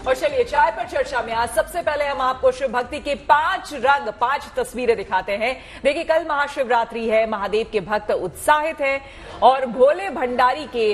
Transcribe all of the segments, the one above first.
और चलिए चाय पर चर्चा में आज सबसे पहले हम आपको शिव भक्ति के 5 रंग 5 तस्वीरें दिखाते हैं। देखिए कल महाशिवरात्रि है, महादेव के भक्त उत्साहित हैं और भोले भंडारी के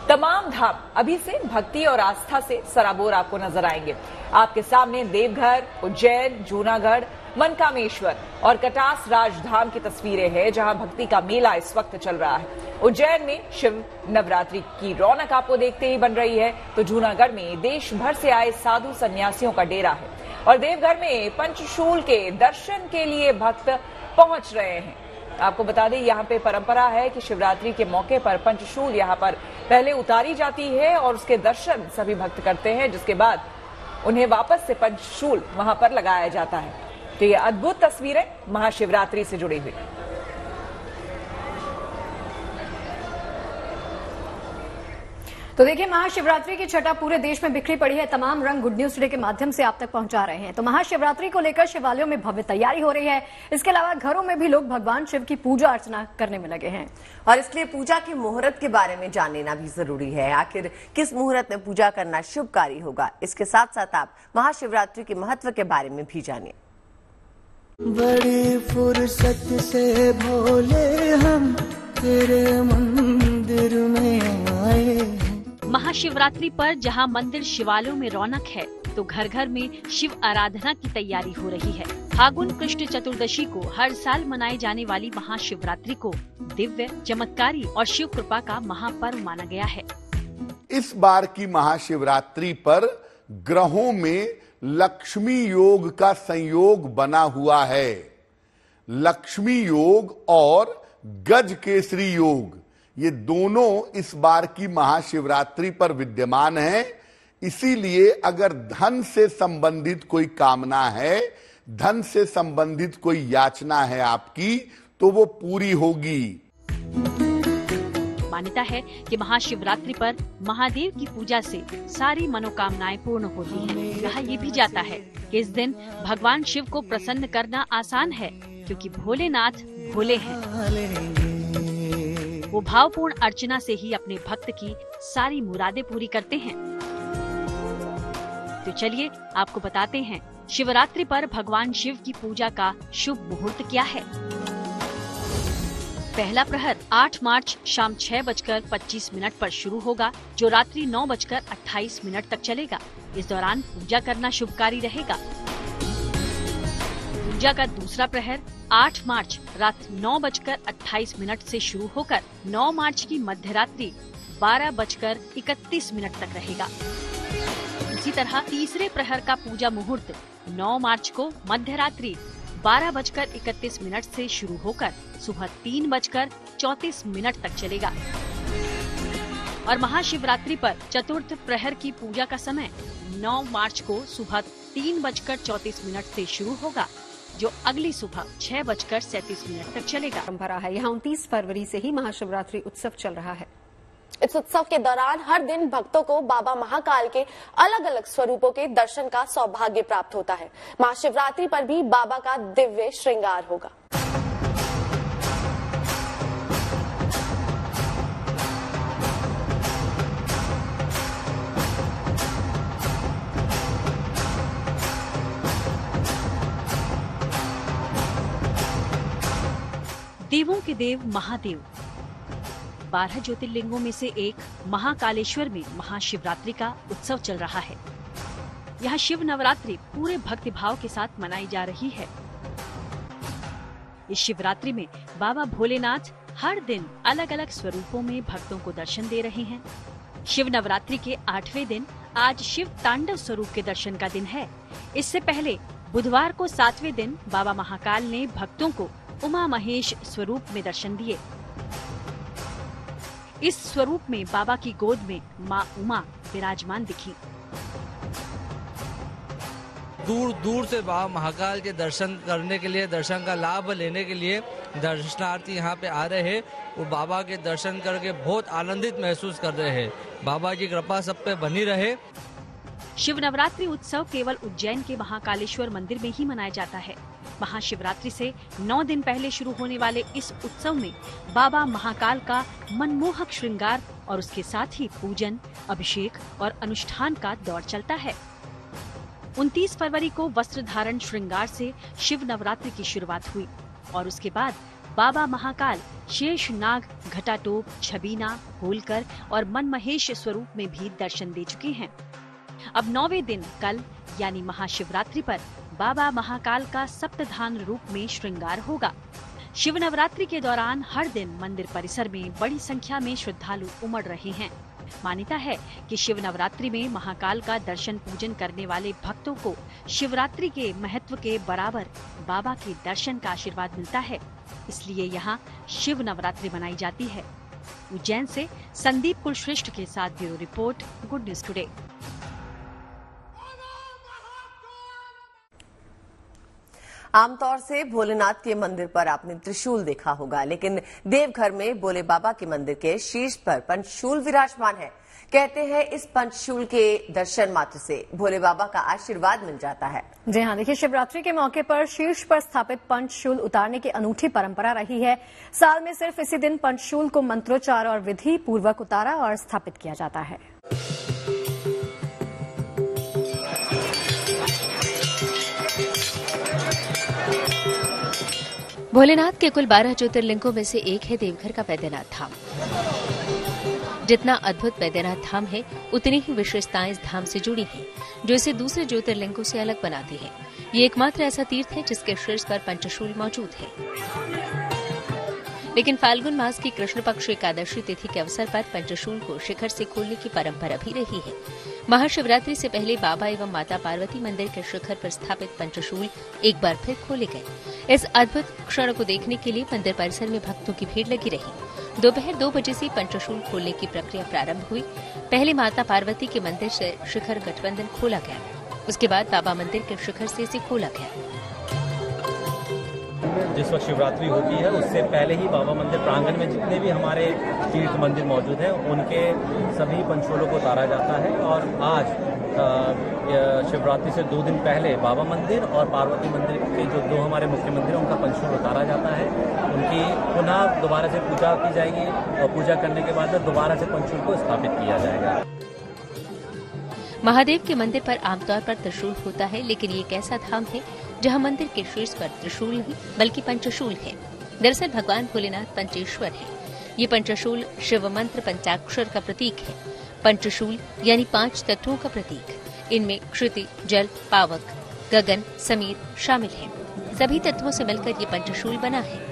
तमाम धाम अभी से भक्ति और आस्था से सराबोर आपको नजर आएंगे। आपके सामने देवघर, उज्जैन, जूनागढ़, मनकामेश्वर और कटास राजधाम की तस्वीरें हैं, जहां भक्ति का मेला इस वक्त चल रहा है। उज्जैन में शिव नवरात्रि की रौनक आपको देखते ही बन रही है, तो जूनागढ़ में देश भर से आए साधु सन्यासियों का डेरा है और देवघर में पंचशूल के दर्शन के लिए भक्त पहुंच रहे हैं। आपको बता दें यहाँ पे परंपरा है कि शिवरात्रि के मौके पर पंचशूल यहाँ पर पहले उतारी जाती है और उसके दर्शन सभी भक्त करते हैं, जिसके बाद उन्हें वापस से पंचशूल वहां पर लगाया जाता है। तो ये अद्भुत तस्वीरें महाशिवरात्रि से जुड़ी हुई। तो देखिए महाशिवरात्रि की छटा पूरे देश में बिखरी पड़ी है। तमाम रंग गुड न्यूज टुडे के माध्यम से आप तक पहुंचा रहे हैं। तो महाशिवरात्रि को लेकर शिवालयों में भव्य तैयारी हो रही है। इसके अलावा घरों में भी लोग भगवान शिव की पूजा अर्चना करने में लगे हैं और इसलिए पूजा के मुहूर्त के बारे में जान लेना भी जरूरी है। आखिर किस मुहूर्त में पूजा करना शुभकारी होगा, इसके साथ साथ आप महाशिवरात्रि के महत्व के बारे में भी जानिए। बड़ी फुर्सत से भोले हम तेरे मंदिर में आए। महाशिवरात्रि पर जहां मंदिर शिवालयों में रौनक है, तो घर घर में शिव आराधना की तैयारी हो रही है। फागुन कृष्ण चतुर्दशी को हर साल मनाई जाने वाली महाशिवरात्रि को दिव्य, चमत्कारी और शिव कृपा का महापर्व माना गया है। इस बार की महाशिवरात्रि पर ग्रहों में लक्ष्मी योग का संयोग बना हुआ है। लक्ष्मी योग और गज केसरी योग, ये दोनों इस बार की महाशिवरात्रि पर विद्यमान है। इसीलिए अगर धन से संबंधित कोई कामना है, धन से संबंधित कोई याचना है आपकी, तो वो पूरी होगी। मान्यता है कि महाशिवरात्रि पर महादेव की पूजा से सारी मनोकामनाएं पूर्ण होती हैं। कहा यह भी जाता है कि इस दिन भगवान शिव को प्रसन्न करना आसान है, क्योंकि भोलेनाथ भोले हैं। वो भावपूर्ण अर्चना से ही अपने भक्त की सारी मुरादें पूरी करते हैं। तो चलिए आपको बताते हैं शिवरात्रि पर भगवान शिव की पूजा का शुभ मुहूर्त क्या है। पहला प्रहर 8 मार्च शाम 6:25 पर शुरू होगा, जो रात्रि 9:28 तक चलेगा। इस दौरान पूजा करना शुभकारी रहेगा। पूजा का दूसरा प्रहर 8 मार्च रात 9:28 से शुरू होकर 9 मार्च की मध्यरात्रि 12:31 तक रहेगा। इसी तरह तीसरे प्रहर का पूजा मुहूर्त 9 मार्च को मध्यरात्रि 12:31 से शुरू होकर सुबह 3:34 तक चलेगा। और महाशिवरात्रि पर चतुर्थ प्रहर की पूजा का समय 9 मार्च को सुबह 3:34 से शुरू होगा, जो अगली सुबह 6:37 तक चलेगा। परंपरा है, यहाँ 29 फरवरी से ही महाशिवरात्रि उत्सव चल रहा है। इस उत्सव के दौरान हर दिन भक्तों को बाबा महाकाल के अलग अलग स्वरूपों के दर्शन का सौभाग्य प्राप्त होता है। महाशिवरात्रि पर भी बाबा का दिव्य श्रृंगार होगा। देवों के देव महादेव 12 ज्योतिर्लिंगों में से एक महाकालेश्वर में महाशिवरात्रि का उत्सव चल रहा है। यहाँ शिव नवरात्रि पूरे भक्तिभाव के साथ मनाई जा रही है। इस शिवरात्रि में बाबा भोलेनाथ हर दिन अलग अलग स्वरूपों में भक्तों को दर्शन दे रहे हैं। शिव नवरात्रि के 8वें दिन आज शिव तांडव स्वरूप के दर्शन का दिन है। इससे पहले बुधवार को 7वें दिन बाबा महाकाल ने भक्तों को उमा महेश स्वरूप में दर्शन दिए। इस स्वरूप में बाबा की गोद में माँ उमा विराजमान दिखी। दूर दूर से बाबा महाकाल के दर्शन करने के लिए, दर्शन का लाभ लेने के लिए दर्शनार्थी यहाँ पे आ रहे हैं। वो बाबा के दर्शन करके बहुत आनंदित महसूस कर रहे हैं। बाबा की कृपा सब पे बनी रहे। शिव नवरात्रि उत्सव केवल उज्जैन के महाकालेश्वर मंदिर में ही मनाया जाता है। महाशिवरात्रि से 9 दिन पहले शुरू होने वाले इस उत्सव में बाबा महाकाल का मनमोहक श्रृंगार और उसके साथ ही पूजन, अभिषेक और अनुष्ठान का दौर चलता है। 29 फरवरी को वस्त्र धारण श्रृंगार से शिव नवरात्रि की शुरुआत हुई और उसके बाद बाबा महाकाल शेष नाग, घटाटोप, छबीना, होलकर और मनमहेश स्वरूप में भी दर्शन दे चुके हैं। अब 9वें दिन कल यानी महाशिवरात्रि पर बाबा महाकाल का सप्तधान रूप में श्रृंगार होगा। शिव नवरात्रि के दौरान हर दिन मंदिर परिसर में बड़ी संख्या में श्रद्धालु उमड़ रहे हैं। मान्यता है कि शिव नवरात्रि में महाकाल का दर्शन पूजन करने वाले भक्तों को शिवरात्रि के महत्व के बराबर बाबा के दर्शन का आशीर्वाद मिलता है, इसलिए यहाँ शिव नवरात्रि मनाई जाती है। उज्जैन से संदीप कुलश्रेष्ठ के साथ bureau report, good news today. आमतौर से भोलेनाथ के मंदिर पर आपने त्रिशूल देखा होगा, लेकिन देवघर में भोले बाबा के मंदिर के शीर्ष पर पंचशूल विराजमान है। कहते हैं इस पंचशूल के दर्शन मात्र से भोले बाबा का आशीर्वाद मिल जाता है। जी हाँ, देखिए शिवरात्रि के मौके पर शीर्ष पर स्थापित पंचशूल उतारने की अनूठी परंपरा रही है। साल में सिर्फ इसी दिन पंचशूल को मंत्रोच्चार और विधि पूर्वक उतारा और स्थापित किया जाता है। भोलेनाथ के कुल 12 ज्योतिर्लिंगों में से एक है देवघर का बैद्यनाथ धाम। जितना अद्भुत बैद्यनाथ धाम है, उतनी ही विशेषताएं इस धाम से जुड़ी हैं, जो इसे दूसरे ज्योतिर्लिंगों से अलग बनाती है। ये एकमात्र ऐसा तीर्थ है जिसके शीर्ष पर पंचशूल मौजूद है। लेकिन फाल्गुन मास की कृष्ण पक्ष एकादशी तिथि के अवसर पर पंचशूल को शिखर से खोलने की परंपरा भी रही है। महाशिवरात्रि से पहले बाबा एवं माता पार्वती मंदिर के शिखर पर स्थापित पंचशूल एक बार फिर खोले गए। इस अद्भुत क्षण को देखने के लिए मंदिर परिसर में भक्तों की भीड़ लगी रही। दोपहर 2 बजे से पंचशूल खोलने की प्रक्रिया प्रारंभ हुई। पहले माता पार्वती के मंदिर से शिखर गठबंधन खोला गया, उसके बाद बाबा मंदिर के शिखर से इसे खोला गया। जिस वक्त शिवरात्रि होती है उससे पहले ही बाबा मंदिर प्रांगण में जितने भी हमारे तीर्थ मंदिर मौजूद हैं उनके सभी पंचशूलों को उतारा जाता है। और आज शिवरात्रि से 2 दिन पहले बाबा मंदिर और पार्वती मंदिर के जो 2 हमारे मुख्य मंदिर हैं उनका पंचशूल उतारा जाता है। उनकी पुनः दोबारा से पूजा की जाएगी और पूजा करने के बाद दोबारा से पंचशूल को स्थापित किया जाएगा। महादेव के मंदिर पर आमतौर पर त्रिशूल होता है, लेकिन ये एक ऐसा धाम है जहां मंदिर के शीर्ष पर त्रिशूल नहीं बल्कि पंचशूल है। दरअसल भगवान भोलेनाथ पंचेश्वर है। ये पंचशूल शिव मंत्र पंचाक्षर का प्रतीक है। पंचशूल यानी 5 तत्वों का प्रतीक। इनमें क्षिति, जल, पावक, गगन, समीर शामिल हैं। सभी तत्वों से मिलकर ये पंचशूल बना है।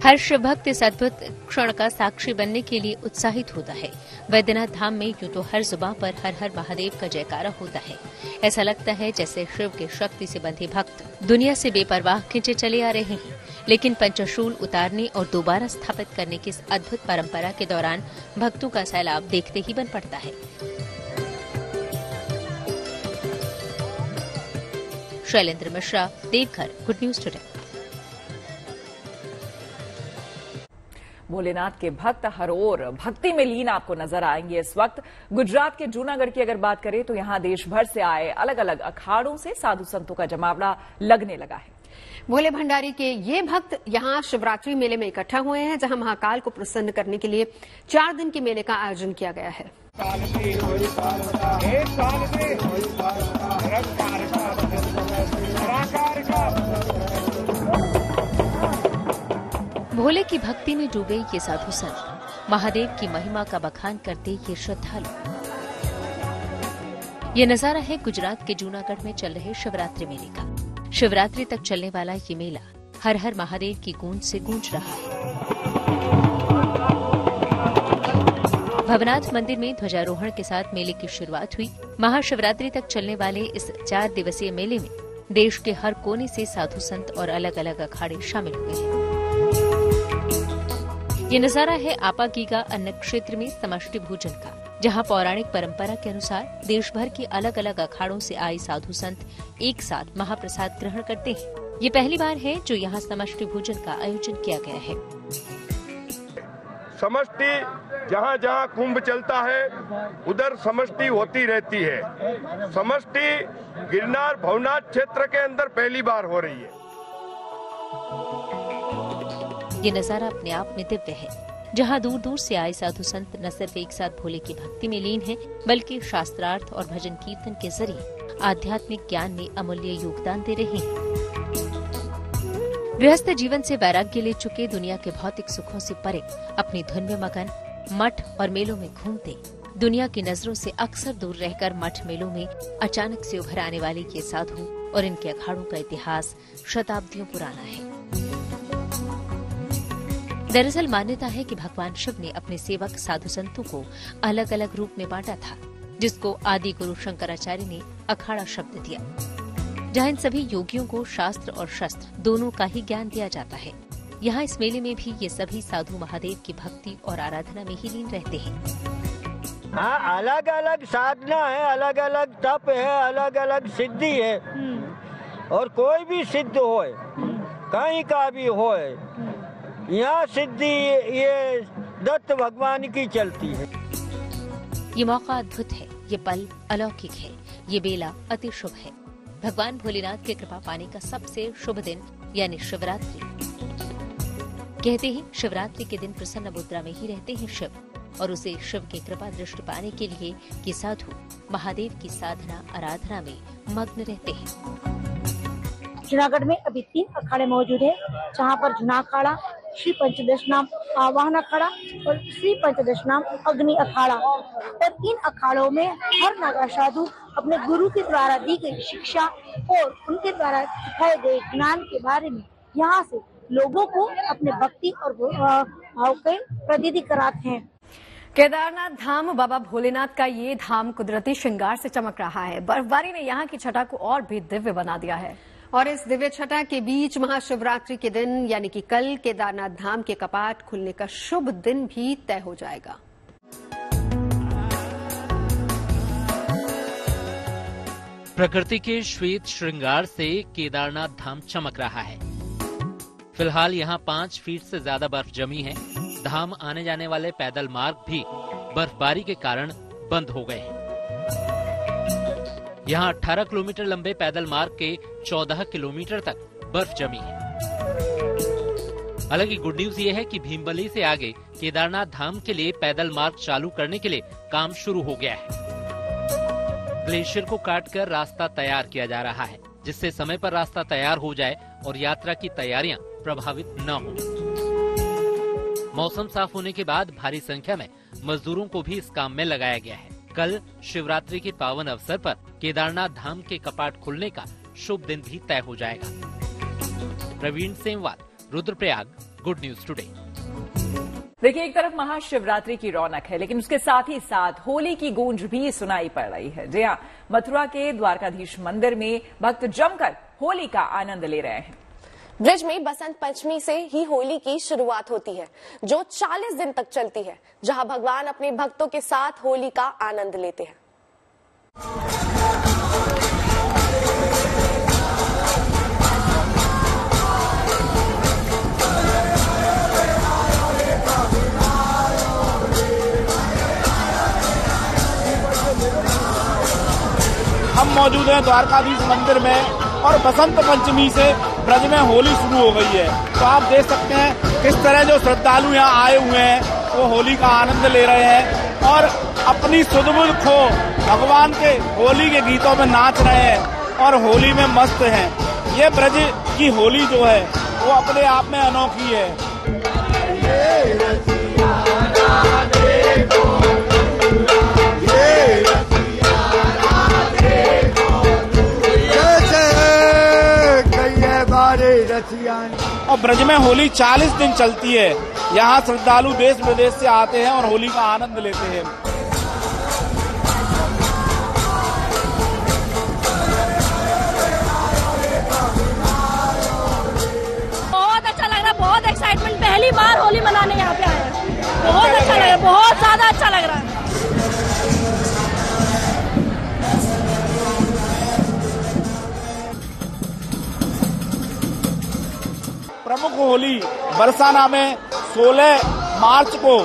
हर शिव भक्त इस अद्भुत क्षण का साक्षी बनने के लिए उत्साहित होता है। बैद्यनाथ धाम में यूं तो हर जुबान पर हर हर महादेव का जयकारा होता है। ऐसा लगता है जैसे शिव के शक्ति से बंधे भक्त दुनिया से बेपरवाह खींचे चले आ रहे हैं। लेकिन पंचशूल उतारने और दोबारा स्थापित करने की इस अद्भुत परंपरा के दौरान भक्तों का सैलाब देखते ही बन पड़ता है। Shailendra Mishra, Deoghar, good news today. Bholenath के भक्त हर ओर भक्ति में लीन आपको नजर आएंगे। इस वक्त गुजरात के जूनागढ़ की अगर बात करें तो यहाँ देश भर से आए अलग अलग अखाड़ों से साधु संतों का जमावड़ा लगने लगा है। भोले भंडारी के ये भक्त यहाँ शिवरात्रि मेले में इकट्ठा हुए हैं, जहाँ महाकाल को प्रसन्न करने के लिए 4 दिन के मेले का आयोजन किया गया है। भोले की भक्ति में डूबे ये साधु संत, महादेव की महिमा का बखान करते ये श्रद्धालु। ये नजारा है गुजरात के जूनागढ़ में चल रहे शिवरात्रि मेले का। शिवरात्रि तक चलने वाला ये मेला हर हर महादेव की गूंज से गूंज रहा है। भवनाथ मंदिर में ध्वजारोहण के साथ मेले की शुरुआत हुई। महाशिवरात्रि तक चलने वाले इस 4 दिवसीय मेले में देश के हर कोने से साधु संत और अलग अलग अखाड़े शामिल हुए हैं। ये नजारा है आपागीगा अन्न क्षेत्र में समष्टि भोजन का, जहां पौराणिक परंपरा के अनुसार देश भर के अलग अलग अखाड़ों से आए साधु संत एक साथ महाप्रसाद ग्रहण करते हैं। ये पहली बार है जो यहाँ समष्टि भोजन का आयोजन किया गया है। समष्टि जहाँ जहाँ कुंभ चलता है उधर समष्टि होती रहती है। समष्टि गिरनार भवनाथ क्षेत्र के अंदर पहली बार हो रही है। ये नजारा अपने आप में दिव्य है, जहाँ दूर दूर से आए साधु संत न सिर्फ एक साथ भोले की भक्ति में लीन हैं, बल्कि शास्त्रार्थ और भजन कीर्तन के जरिए आध्यात्मिक ज्ञान में अमूल्य योगदान दे रहे हैं। गृहस्थ जीवन से वैराग्य ले चुके, दुनिया के भौतिक सुखों से परे अपनी धुन में मगन, मठ और मेलों में घूमते, दुनिया की नजरों से अक्सर दूर रहकर मठ मेलों में अचानक से उभर आने वाले ये साधु और इनके अखाड़ों का इतिहास शताब्दियों पुराना है। दरअसल मान्यता है कि भगवान शिव ने अपने सेवक साधु संतों को अलग अलग रूप में बांटा था, जिसको आदि गुरु शंकराचार्य ने अखाड़ा शब्द दिया, जहाँ इन सभी योगियों को शास्त्र और शस्त्र दोनों का ही ज्ञान दिया जाता है। यहाँ इस मेले में भी ये सभी साधु महादेव की भक्ति और आराधना में ही लीन रहते हैं। हाँ, अलग अलग साधना है, अलग अलग तप है, अलग अलग सिद्धि है, और कोई भी सिद्ध होए, कहीं का भी होए, यहाँ सिद्धि ये दत्त भगवान की चलती है। ये मौका अद्भुत है, ये पल अलौकिक है, ये बेला अति शुभ है। भगवान भोलेनाथ की कृपा पाने का सबसे शुभ दिन यानी शिवरात्रि। कहते हैं शिवरात्रि के दिन प्रसन्न मुद्रा में ही रहते हैं शिव, और उसे शिव की कृपा दृष्टि पाने के लिए ये साधु महादेव की साधना आराधना में मग्न रहते हैं। जूनागढ़ में अभी 3 अखाड़े मौजूद है, जहाँ पर जुना अखाड़ा, श्री पंचदश नाम आवाहन अखाड़ा और श्री पंचदश नाम अग्नि अखाड़ा। और इन अखाड़ों में हर नागा साधु अपने गुरु के द्वारा दी गई शिक्षा और उनके द्वारा सिखाए गए ज्ञान के बारे में यहाँ से लोगों को अपने भक्ति और भाव के प्रतीति कराते हैं। केदारनाथ धाम बाबा भोलेनाथ का ये धाम कुदरती श्रृंगार से चमक रहा है। बर्फबारी ने यहाँ की छटा को और भी दिव्य बना दिया है। और इस दिव्य छटा के बीच महाशिवरात्रि के दिन यानी कि कल केदारनाथ धाम के कपाट खुलने का शुभ दिन भी तय हो जाएगा। प्रकृति के श्वेत श्रृंगार से केदारनाथ धाम चमक रहा है। फिलहाल यहाँ 5 फीट से ज्यादा बर्फ जमी है। धाम आने जाने वाले पैदल मार्ग भी बर्फबारी के कारण बंद हो गए हैं। यहाँ 18 किलोमीटर लंबे पैदल मार्ग के 14 किलोमीटर तक बर्फ जमी है। हालांकि गुड न्यूज ये है कि भीमबली से आगे केदारनाथ धाम के लिए पैदल मार्ग चालू करने के लिए काम शुरू हो गया है। ग्लेशियर को काटकर रास्ता तैयार किया जा रहा है, जिससे समय पर रास्ता तैयार हो जाए और यात्रा की तैयारियां प्रभावित न हो। मौसम साफ होने के बाद भारी संख्या में मजदूरों को भी इस काम में लगाया गया है। कल शिवरात्रि के पावन अवसर पर केदारनाथ धाम के कपाट खुलने का शुभ दिन भी तय हो जाएगा। Praveen Semwal, Rudraprayag, good news today. देखिए, एक तरफ महाशिवरात्रि की रौनक है, लेकिन उसके साथ ही साथ होली की गूंज भी सुनाई पड़ रही है। जी हाँ, मथुरा के द्वारकाधीश मंदिर में भक्त जमकर होली का आनंद ले रहे हैं। ब्रज में बसंत पंचमी से ही होली की शुरुआत होती है, जो 40 दिन तक चलती है, जहां भगवान अपने भक्तों के साथ होली का आनंद लेते हैं। हम मौजूद हैं द्वारकाधीश मंदिर में और बसंत पंचमी से ब्रज में होली शुरू हो गई है। तो आप देख सकते हैं किस तरह जो श्रद्धालु यहाँ आए हुए हैं वो होली का आनंद ले रहे हैं और अपनी सुध-बुध खो भगवान के होली के गीतों में नाच रहे हैं और होली में मस्त हैं। ये ब्रज की होली जो है वो अपने आप में अनोखी है। और ब्रज में होली 40 दिन चलती है। यहाँ श्रद्धालु देश विदेश से आते हैं और होली का आनंद लेते हैं। बहुत अच्छा लग रहा है, बहुत एक्साइटमेंट। पहली बार होली मनाने यहाँ पे आए हैं। बहुत अच्छा लग रहा है, बहुत ज्यादा अच्छा लग रहा है। प्रमुख होली बरसाना में 16 मार्च को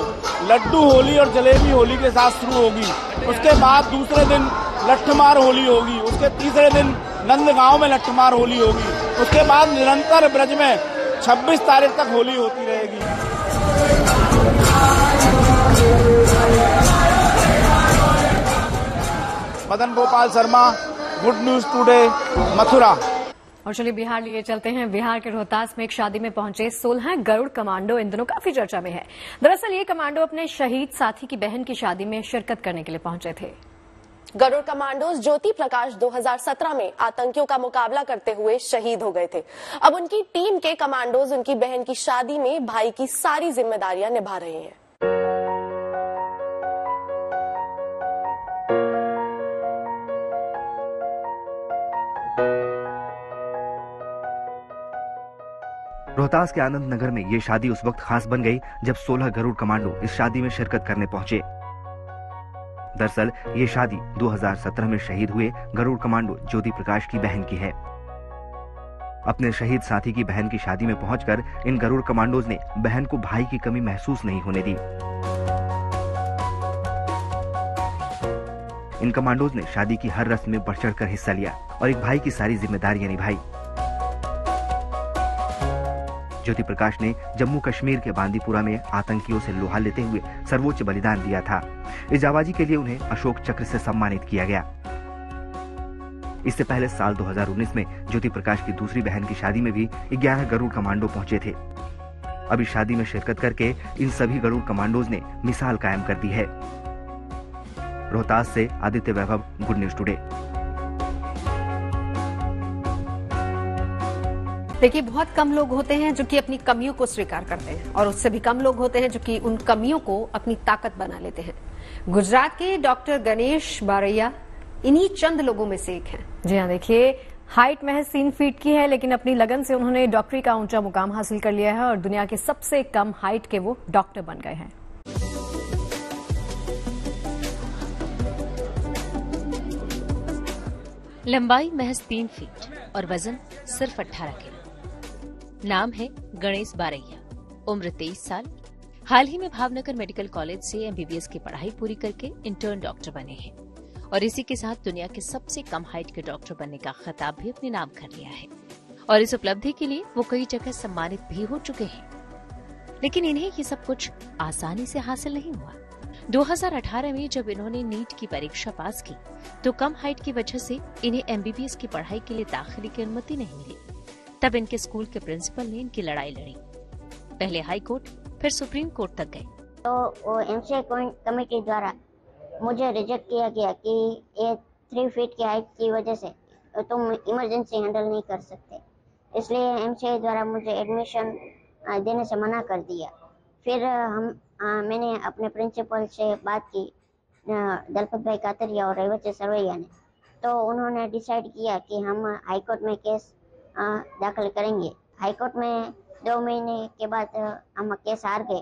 लड्डू होली और जलेबी होली के साथ शुरू होगी। उसके बाद दूसरे दिन लट्ठमार होली होगी। उसके तीसरे दिन नंदगांव में लट्ठमार होली होगी। उसके बाद निरंतर ब्रज में 26 तारीख तक होली होती रहेगी। Madan Gopal Sharma, good news today, Mathura. और चलिए बिहार लिए चलते हैं। बिहार के रोहतास में एक शादी में पहुंचे 16 गरुड़ कमांडो इन दिनों काफी चर्चा में है। दरअसल ये कमांडो अपने शहीद साथी की बहन की शादी में शिरकत करने के लिए पहुंचे थे। गरुड़ कमांडोज ज्योति प्रकाश 2017 में आतंकियों का मुकाबला करते हुए शहीद हो गए थे। अब उनकी टीम के कमांडोज उनकी बहन की शादी में भाई की सारी जिम्मेदारियां निभा रहे हैं। रोहतास के आनंद नगर में ये शादी उस वक्त खास बन गई जब 16 गरुड़ कमांडो इस शादी में शिरकत करने पहुंचे। दरअसल ये शादी 2017 में शहीद हुए गरुड़ कमांडो ज्योति प्रकाश की बहन की है। अपने शहीद साथी की बहन की शादी में पहुंचकर इन गरुड़ कमांडोज ने बहन को भाई की कमी महसूस नहीं होने दी। इन कमांडोज ने शादी की हर रस्म में बढ़ चढ़कर हिस्सा लिया और एक भाई की सारी जिम्मेदारियां निभाई। ज्योति प्रकाश ने जम्मू कश्मीर के बांदीपुरा में आतंकियों से लोहा लेते हुए सर्वोच्च बलिदान दिया था। इस जाबाजी के लिए उन्हें अशोक चक्र से सम्मानित किया गया। इससे पहले साल 2019 में ज्योति प्रकाश की दूसरी बहन की शादी में भी 11 गरुड़ कमांडो पहुंचे थे। अब इस शादी में शिरकत करके इन सभी गरुड़ कमांडोज ने मिसाल कायम कर दी है। रोहतास से आदित्य वैभव, गुड न्यूज टुडे। देखिए, बहुत कम लोग होते हैं जो कि अपनी कमियों को स्वीकार करते हैं और उससे भी कम लोग होते हैं जो कि उन कमियों को अपनी ताकत बना लेते हैं। गुजरात के डॉक्टर गणेश बारैया इन्हीं चंद लोगों में से एक हैं। जी हाँ, देखिए हाइट महज 3 फीट की है, लेकिन अपनी लगन से उन्होंने डॉक्टरी का ऊंचा मुकाम हासिल कर लिया है और दुनिया के सबसे कम हाइट के वो डॉक्टर बन गए हैं। लंबाई महज 3 फीट और वजन सिर्फ 18 किलो। नाम है गणेश बारैया, उम्र 23 साल। हाल ही में भावनगर मेडिकल कॉलेज से एमबीबीएस की पढ़ाई पूरी करके इंटर्न डॉक्टर बने हैं और इसी के साथ दुनिया के सबसे कम हाइट के डॉक्टर बनने का खिताब भी अपने नाम कर लिया है और इस उपलब्धि के लिए वो कई जगह सम्मानित भी हो चुके हैं। लेकिन इन्हें ये सब कुछ आसानी से हासिल नहीं हुआ। 2018 में जब इन्होंने नीट की परीक्षा पास की तो कम हाइट की वजह से इन्हें एमबीबीएस की पढ़ाई के लिए दाखिले की अनुमति नहीं मिली। तब इनके स्कूल के प्रिंसिपल ने इनकी लड़ाई लड़ी। पहले हाई कोर्ट, फिर सुप्रीम कोर्ट तक गए तो वो एमसीए कमेटी द्वारा मुझे रिजेक्ट किया गया कि ये 3 फीट की हाइट की वजह से तुम इमरजेंसी हैंडल नहीं कर सकते, इसलिए एमसीए द्वारा मुझे एडमिशन देने से मना कर दिया। फिर मैंने अपने प्रिंसिपल से बात की, दलपत भाई कातरिया और रेवती सरवैया ने, तो उन्होंने डिसाइड किया कि हम हाई कोर्ट में केस दाखिल करेंगे। हाई कोर्ट में 2 महीने के बाद हम केस हार गए।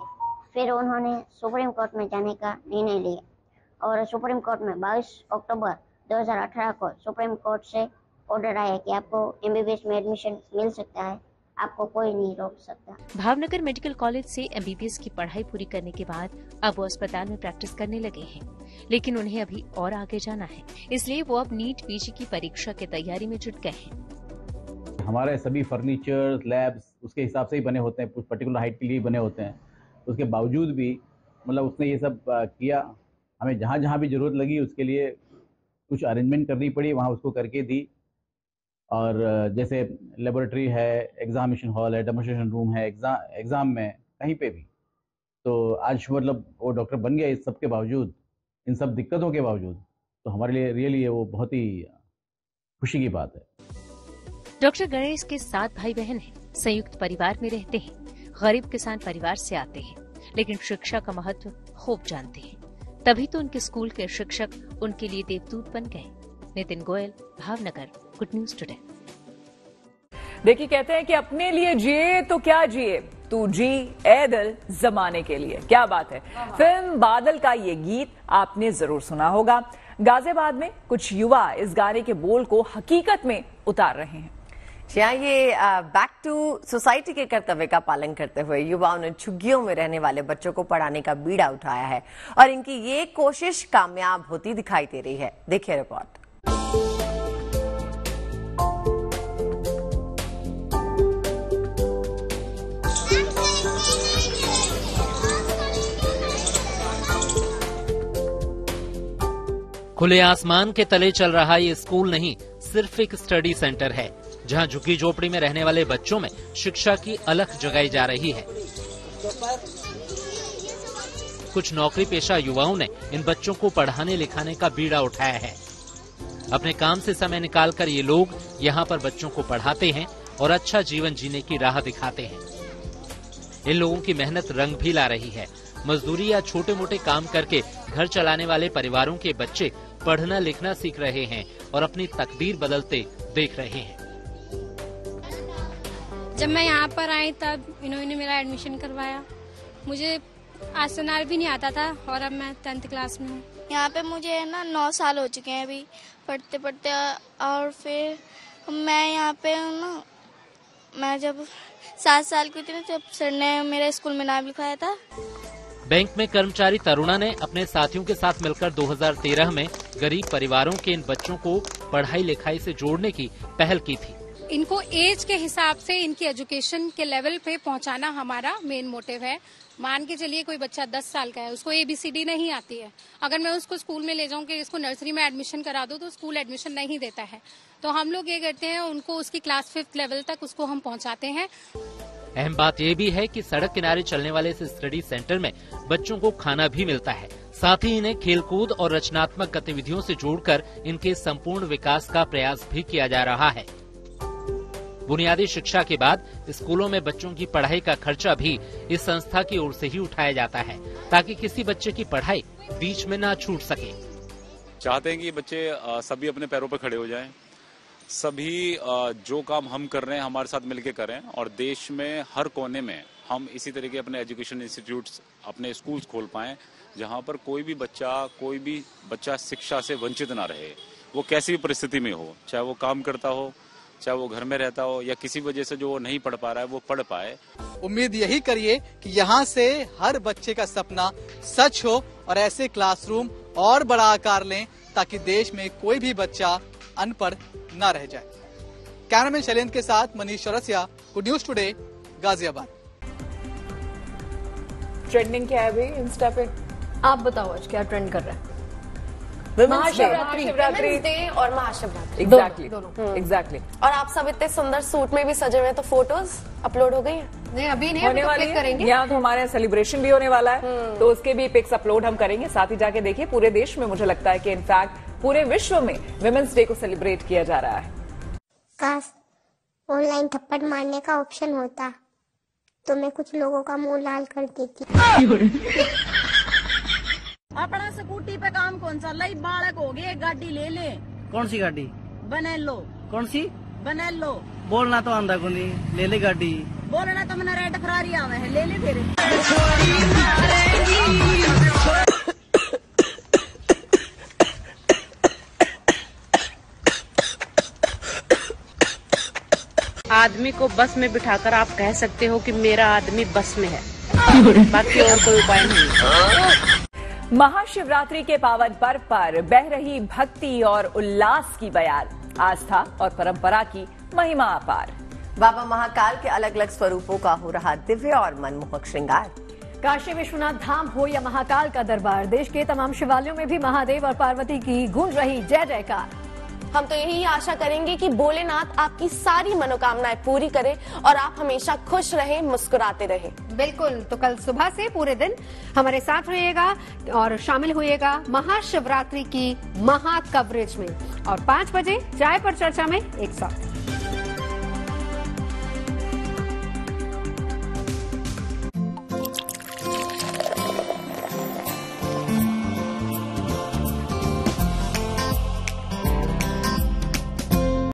फिर उन्होंने सुप्रीम कोर्ट में जाने का निर्णय लिया और सुप्रीम कोर्ट में 22 अक्टूबर 2018 को सुप्रीम कोर्ट से ऑर्डर आया कि आपको एमबीबीएस में एडमिशन मिल सकता है, आपको कोई नहीं रोक सकता। भावनगर मेडिकल कॉलेज से एमबीबीएस की पढ़ाई पूरी करने के बाद अब वो अस्पताल में प्रैक्टिस करने लगे हैं, लेकिन उन्हें अभी और आगे जाना है, इसलिए वो अब नीट पीजी की परीक्षा की तैयारी में जुट गए हैं। हमारे सभी फर्नीचर, लैब्स उसके हिसाब से ही बने होते हैं, कुछ पर्टिकुलर हाइट के लिए बने होते हैं। उसके बावजूद भी मतलब उसने ये सब किया। हमें जहाँ जहाँ भी ज़रूरत लगी उसके लिए कुछ अरेंजमेंट करनी पड़ी, वहाँ उसको करके दी। और जैसे लेबोरेटरी है, एग्जामिनेशन हॉल है, डेमोन्स्ट्रेशन रूम है, एग्ज़ाम में कहीं पे भी। तो आज मतलब वो डॉक्टर बन गया इस सब के बावजूद, इन सब दिक्कतों के बावजूद। तो हमारे लिए रियली वो बहुत ही खुशी की बात है। डॉक्टर गणेश के 7 भाई बहन हैं, संयुक्त परिवार में रहते हैं, गरीब किसान परिवार से आते हैं, लेकिन शिक्षा का महत्व खूब जानते हैं। तभी तो उनके स्कूल के शिक्षक उनके लिए देवदूत बन गए। Nitin Goyal, Bhavnagar, good news today. देखिए, कहते हैं कि अपने लिए जिए तो क्या जिए, तू जी ए दिल जमाने के लिए। क्या बात है। फिल्म बादल का ये गीत आपने जरूर सुना होगा। गाजियाबाद में कुछ युवा इस गाने के बोल को हकीकत में उतार रहे हैं। यहाँ ये बैक टू सोसाइटी के कर्तव्य का पालन करते हुए युवाओं ने झुग्गियों में रहने वाले बच्चों को पढ़ाने का बीड़ा उठाया है और इनकी ये कोशिश कामयाब होती दिखाई दे रही है। देखिए रिपोर्ट। खुले आसमान के तले चल रहा ये स्कूल नहीं, सिर्फ एक स्टडी सेंटर है, जहां झुग्गी झोपड़ी में रहने वाले बच्चों में शिक्षा की अलख जगाई जा रही है। कुछ नौकरी पेशा युवाओं ने इन बच्चों को पढ़ाने लिखाने का बीड़ा उठाया है। अपने काम से समय निकालकर ये लोग यहाँ पर बच्चों को पढ़ाते हैं और अच्छा जीवन जीने की राह दिखाते हैं। इन लोगों की मेहनत रंग भी ला रही है। मजदूरी या छोटे मोटे काम करके घर चलाने वाले परिवारों के बच्चे पढ़ना लिखना सीख रहे हैं और अपनी तकदीर बदलते देख रहे हैं। जब मैं यहाँ पर आई तब इन्होंने मेरा एडमिशन करवाया। मुझे आसनार भी नहीं आता था और अब मैं 10th क्लास में हूँ। यहाँ पे मुझे ना 9 साल हो चुके हैं अभी पढ़ते पढ़ते, और फिर मैं यहाँ पे ना, मैं जब 7 साल की थी ना जब सर ने मेरे स्कूल में नाम लिखवाया था। बैंक में कर्मचारी तरुणा ने अपने साथियों के साथ मिलकर 2013 में गरीब परिवारों के इन बच्चों को पढ़ाई लिखाई से जोड़ने की पहल की थी। इनको एज के हिसाब से इनकी एजुकेशन के लेवल पे पहुंचाना हमारा मेन मोटिव है। मान के चलिए कोई बच्चा 10 साल का है, उसको ABCD नहीं आती है, अगर मैं उसको स्कूल में ले जाऊं कि इसको नर्सरी में एडमिशन करा दो तो स्कूल एडमिशन नहीं देता है। तो हम लोग ये करते हैं, उनको उसकी क्लास 5th लेवल तक उसको हम पहुंचाते हैं। अहम बात ये भी है कि सड़क किनारे चलने वाले इस स्टडी सेंटर में बच्चों को खाना भी मिलता है। साथ ही इन्हें खेलकूद और रचनात्मक गतिविधियों से जोड़कर इनके संपूर्ण विकास का प्रयास भी किया जा रहा है। बुनियादी शिक्षा के बाद स्कूलों में बच्चों की पढ़ाई का खर्चा भी इस संस्था की ओर से ही उठाया जाता है, ताकि किसी बच्चे की पढ़ाई बीच में ना छूट सके। चाहते हैं कि बच्चे सभी अपने पैरों पर खड़े हो जाएं, सभी जो काम हम कर रहे हैं हमारे साथ मिलकर करें, और देश में हर कोने में हम इसी तरह के अपने एजुकेशन इंस्टीट्यूट्स, अपने स्कूल्स खोल पाएं, जहां पर कोई भी बच्चा शिक्षा से वंचित ना रहे। वो कैसी भी परिस्थिति में हो, चाहे वो काम करता हो, चाहे वो घर में रहता हो, या किसी वजह से जो नहीं पढ़ पा रहा है वो पढ़ पाए। उम्मीद यही करिए कि यहाँ से हर बच्चे का सपना सच हो और ऐसे क्लासरूम और बड़ा आकार लें, ताकि देश में कोई भी बच्चा अनपढ़ न रह जाए। कैमरामैन शैलेंद्र के साथ Manish Chaurasia, good news today, Ghaziabad. Trending क्या है भाई इंस्टा पे? आप बताओ आज क्या ट्रेंड कर रहा है? महाशिवरात्रि और महाशिवरात्रि एग्जैक्टली। और आप सब इतने सुंदर सूट में भी सजे हुए, तो फोटोज अपलोड हो गई हैं? नहीं, अभी नहीं, होने वाली है। यहाँ तो हमारे सेलिब्रेशन भी होने वाला है, तो उसके भी पिक्स अपलोड हम करेंगे। साथ ही जाके देखिए, पूरे देश में मुझे लगता है कि इनफैक्ट पूरे विश्व में विमेंस डे को सेलिब्रेट किया जा रहा है। काश ऑनलाइन थप्पड़ मारने का ऑप्शन होता तो मैं कुछ लोगों का मुंह लाल कर देती। अपना स्कूटी पे काम कौन सा लई बालक हो गए, गाड़ी ले ले। कौन सी गाड़ी? बनेलो। कौन सी? बनेलो। बोलना तो आंदा को नहीं, ले ले गाड़ी। बोलना तो मैंने रेड फरारी आवे है, ले ले फिर। आदमी को बस में बिठाकर आप कह सकते हो कि मेरा आदमी बस में है, बाकी और कोई उपाय नहीं। महाशिवरात्रि के पावन पर्व पर बह रही भक्ति और उल्लास की बयार, आस्था और परंपरा की महिमा अपार। बाबा महाकाल के अलग अलग स्वरूपों का हो रहा दिव्य और मनमोहक श्रृंगार। काशी विश्वनाथ धाम हो या महाकाल का दरबार, देश के तमाम शिवालयों में भी महादेव और पार्वती की गूंज रही जय जयकार। हम तो यही आशा करेंगे कि भोलेनाथ आपकी सारी मनोकामनाएं पूरी करे और आप हमेशा खुश रहें, मुस्कुराते रहें। बिल्कुल, तो कल सुबह से पूरे दिन हमारे साथ रहिएगा और शामिल होइएगा महाशिवरात्रि की महा कवरेज में, और 5 बजे चाय पर चर्चा में एक साथ।